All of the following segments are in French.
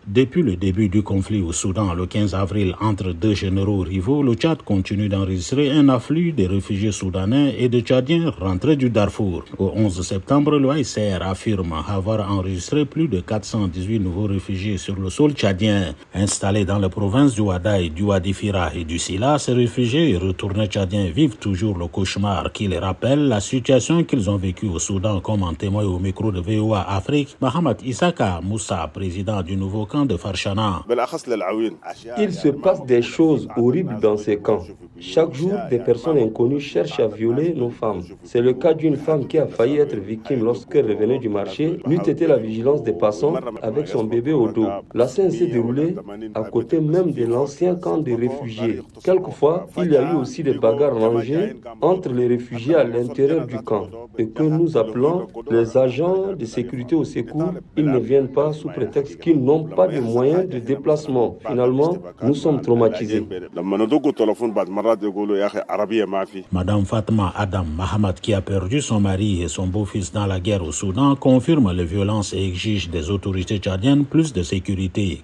Depuis le début du conflit au Soudan, le 15 avril, entre deux généraux rivaux, le Tchad continue d'enregistrer un afflux de réfugiés soudanais et de Tchadiens rentrés du Darfour. Au 11 septembre, l'OICR affirme avoir enregistré plus de 418 nouveaux réfugiés sur le sol tchadien. Installés dans les provinces du Wadaï, du Wadifira et du Sila, ces réfugiés et retournés tchadiens vivent toujours le cauchemar qui les rappelle la situation qu'ils ont vécue au Soudan, comme en témoigne au micro de VOA Afrique, Mohamed Issaka Moussa, président du nouveau camp de Farchana. Il se passe des choses horribles dans ces camps. Chaque jour, des personnes inconnues cherchent à violer nos femmes. C'est le cas d'une femme qui a failli être victime lorsqu'elle revenait du marché, n'eût été la vigilance des passants avec son bébé au dos. La scène s'est déroulée à côté même de l'ancien camp des réfugiés. Quelquefois, il y a eu aussi des bagarres rangées entre les réfugiés à l'intérieur du camp. Et que nous appelons les agents de sécurité au secours, ils ne viennent pas sous prétexte qu'ils n'ont pas de moyens de déplacement. Finalement, nous sommes traumatisés. Madame Fatma Adam Mahamat, qui a perdu son mari et son beau-fils dans la guerre au Soudan, confirme les violences et exige des autorités tchadiennes plus de sécurité.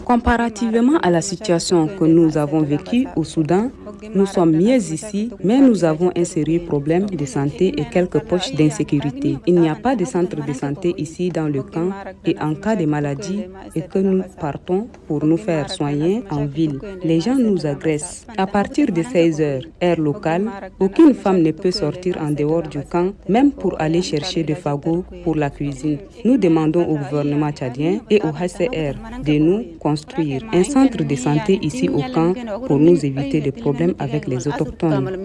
Comparativement à la situation que nous avons vécue au Soudan, nous sommes mieux ici, mais nous avons un sérieux problème de santé et quelques poches d'insécurité. Il n'y a pas de centre de santé ici dans le camp et en cas de maladie et que nous partons pour nous faire soigner en ville, les gens nous agressent. À partir de 16 heures, heure locale, aucune femme ne peut sortir en dehors du camp, même pour aller chercher des fagots pour la cuisine. Nous demandons au gouvernement tchadien et au HCR de nous construire un centre de santé ici au camp pour nous éviter des problèmes avec les autochtones.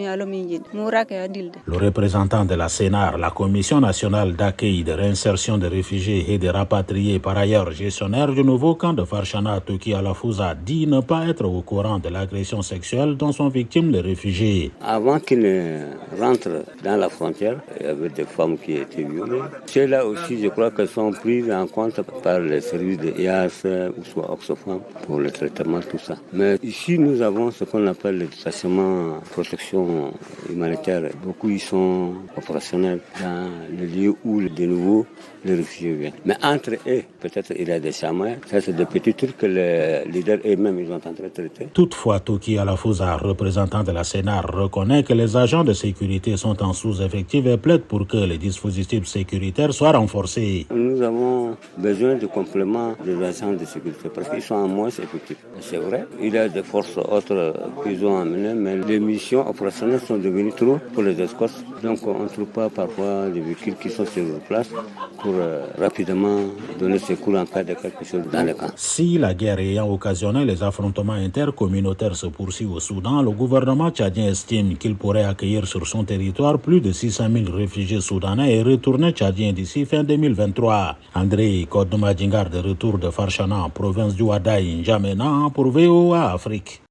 Le représentant de la CNAR, la Commission nationale d'accueil, de réinsertion des réfugiés et des rapatriés, par ailleurs gestionnaire du nouveau camp de Farchana, Toki Alafouza, dit ne pas être au courant de l'agression sexuelle dont sont victimes les réfugiés. Avant qu'ils ne rentrent dans la frontière, il y avait des femmes qui étaient violées. Celles-là aussi, je crois qu'elles sont prises en compte par les services de IAS ou soit Oxfam pour le traitement, tout ça. Mais ici, nous avons ce qu'on appelle le détachement protection humanitaire. Beaucoup ils sont opérationnels dans les lieux où de nouveau les réfugiés viennent. Mais entre eux, peut-être il y a des chamans, ça c'est des petits trucs que les leaders eux-mêmes ils ont en train de traiter. Toutefois, Toki Alafouza, représentant de la CNAR, reconnaît que les agents de sécurité sont en sous-effectif et plaide pour que les dispositifs sécuritaires soient renforcés. Nous avons besoin de compléments des agents de sécurité parce qu'ils sont en moins effectifs. C'est vrai, il y a des forces autres qu'ils ont amenées, mais les missions opérationnelles sont devenues trop pour les escortes. Donc on ne trouve pas parfois des véhicules qui sont sur place pour rapidement donner secours en cas de quelque chose dans le camp. Si la guerre ayant occasionné les affrontements intercommunautaires se poursuit au Soudan, le gouvernement tchadien estime qu'il pourrait accueillir sur son territoire plus de 600 000 réfugiés soudanais et retournés tchadiens d'ici fin 2023. André Kodoumadjingar, de retour de Farchana, province du Wadaï, N'Djamena, pour VOA Afrique.